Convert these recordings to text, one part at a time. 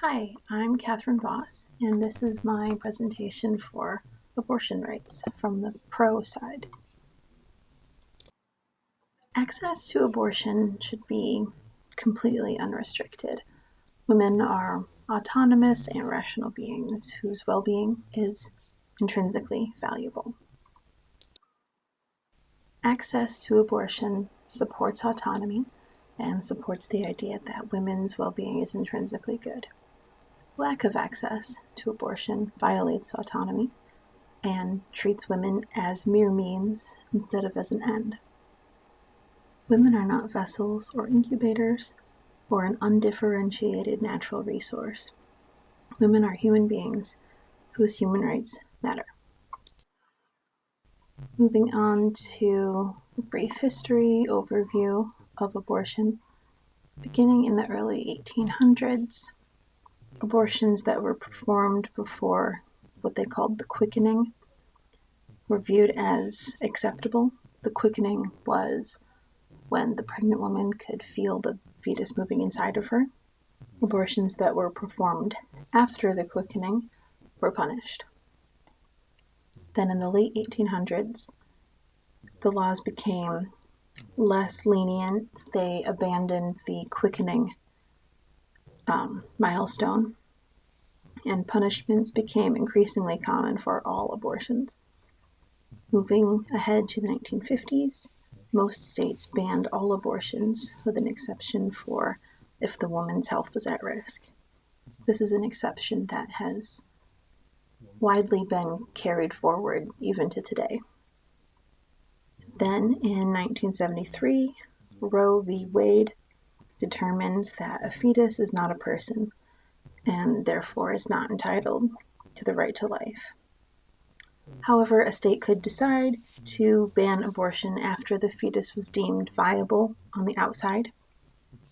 Hi, I'm Catherine Voss, and this is my presentation for abortion rights from the pro side. Access to abortion should be completely unrestricted. Women are autonomous and rational beings whose well-being is intrinsically valuable. Access to abortion supports autonomy and supports the idea that women's well-being is intrinsically good. Lack of access to abortion violates autonomy and treats women as mere means instead of as an end. Women are not vessels or incubators or an undifferentiated natural resource. Women are human beings whose human rights matter. Moving on to a brief history overview of abortion. Beginning in the early 1800s, abortions that were performed before what they called the quickening were viewed as acceptable. The quickening was when the pregnant woman could feel the fetus moving inside of her. Abortions that were performed after the quickening were punished. Then in the late 1800s, the laws became less lenient. They abandoned the quickening milestone, and punishments became increasingly common for all abortions. Moving ahead to the 1950s, most states banned all abortions, with an exception for if the woman's health was at risk. This is an exception that has widely been carried forward even to today. Then in 1973, Roe v. Wade determined that a fetus is not a person and therefore is not entitled to the right to life. However, a state could decide to ban abortion after the fetus was deemed viable on the outside,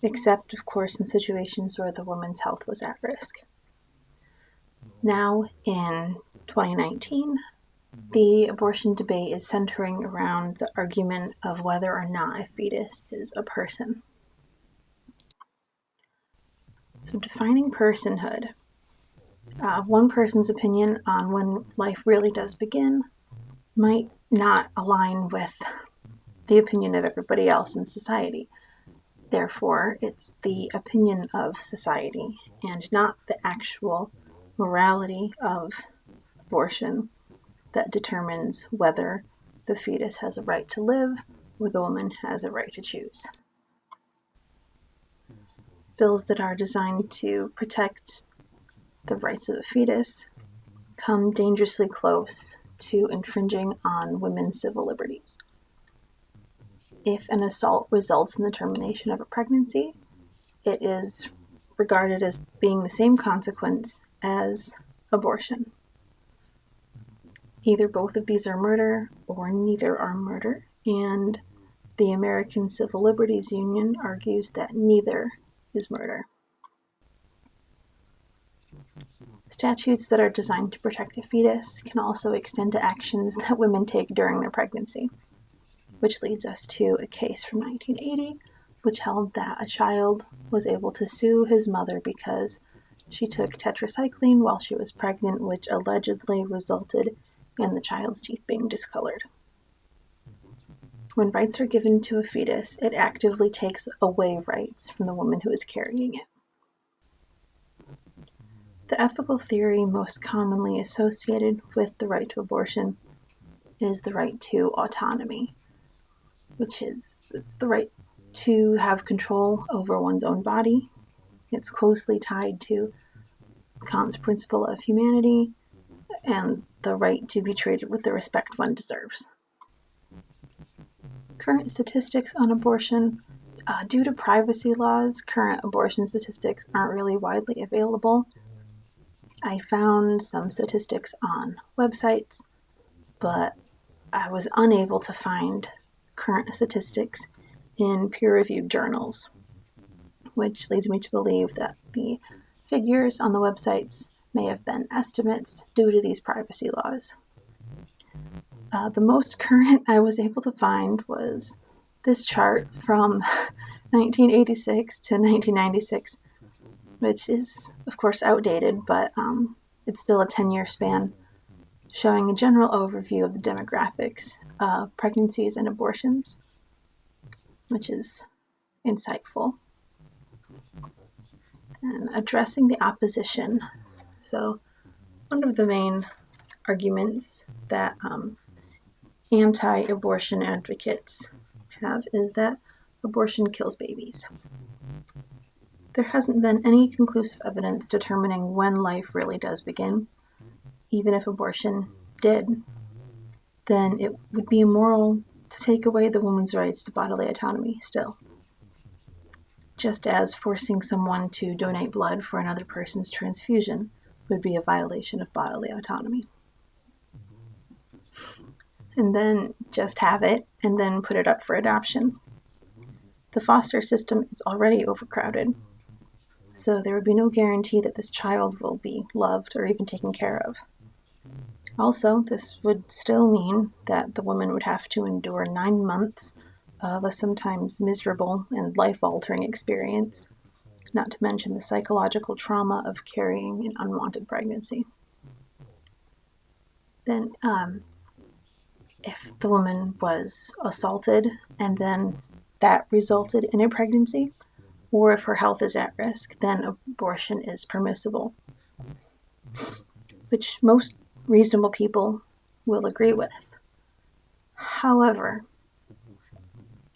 except, of course, in situations where the woman's health was at risk. Now, in 2019, the abortion debate is centering around the argument of whether or not a fetus is a person. So, defining personhood. One person's opinion on when life really does begin might not align with the opinion of everybody else in society. Therefore, it's the opinion of society and not the actual morality of abortion that determines whether the fetus has a right to live or the woman has a right to choose. Bills that are designed to protect the rights of the fetus come dangerously close to infringing on women's civil liberties. If an assault results in the termination of a pregnancy, it is regarded as being the same consequence as abortion. Either both of these are murder or neither are murder, and the American Civil Liberties Union argues that neither is murder. Statutes that are designed to protect a fetus can also extend to actions that women take during their pregnancy, which leads us to a case from 1980, which held that a child was able to sue his mother because she took tetracycline while she was pregnant, which allegedly resulted in the child's teeth being discolored. When rights are given to a fetus, it actively takes away rights from the woman who is carrying it. The ethical theory most commonly associated with the right to abortion is the right to autonomy, which is it's the right to have control over one's own body. It's closely tied to Kant's principle of humanity and the right to be treated with the respect one deserves. Current statistics on abortion. Due to privacy laws, current abortion statistics aren't really widely available. I found some statistics on websites, but I was unable to find current statistics in peer-reviewed journals, which leads me to believe that the figures on the websites may have been estimates due to these privacy laws. The most current I was able to find was this chart from 1986 to 1996, which is, of course, outdated, but it's still a 10-year span, showing a general overview of the demographics of pregnancies and abortions, which is insightful. And addressing the opposition. So, one of the main arguments that anti-abortion advocates have is that abortion kills babies. There hasn't been any conclusive evidence determining when life really does begin. Even if abortion did, then it would be immoral to take away the woman's rights to bodily autonomy still. Just as forcing someone to donate blood for another person's transfusion would be a violation of bodily autonomy. And then just have it and then put it up for adoption. The foster system is already overcrowded, so there would be no guarantee that this child will be loved or even taken care of. Also, this would still mean that the woman would have to endure 9 months of a sometimes miserable and life-altering experience, not to mention the psychological trauma of carrying an unwanted pregnancy. Then, if the woman was assaulted and then that resulted in a pregnancy, or if her health is at risk, then abortion is permissible, which most reasonable people will agree with. However,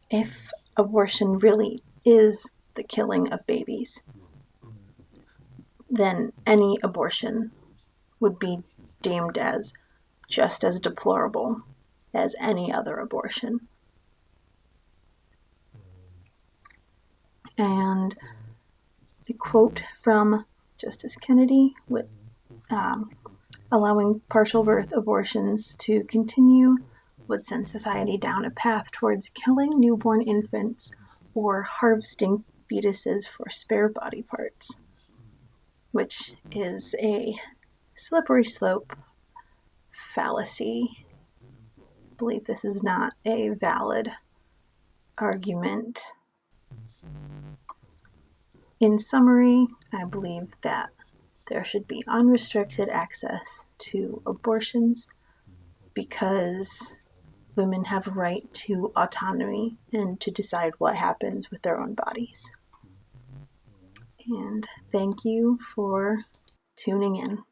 if abortion really is the killing of babies, then any abortion would be deemed as just as deplorable as any other abortion. And a quote from Justice Kennedy with allowing partial birth abortions to continue would send society down a path towards killing newborn infants or harvesting fetuses for spare body parts, which is a slippery slope fallacy. I believe this is not a valid argument. In summary, I believe that there should be unrestricted access to abortions because women have a right to autonomy and to decide what happens with their own bodies. And thank you for tuning in.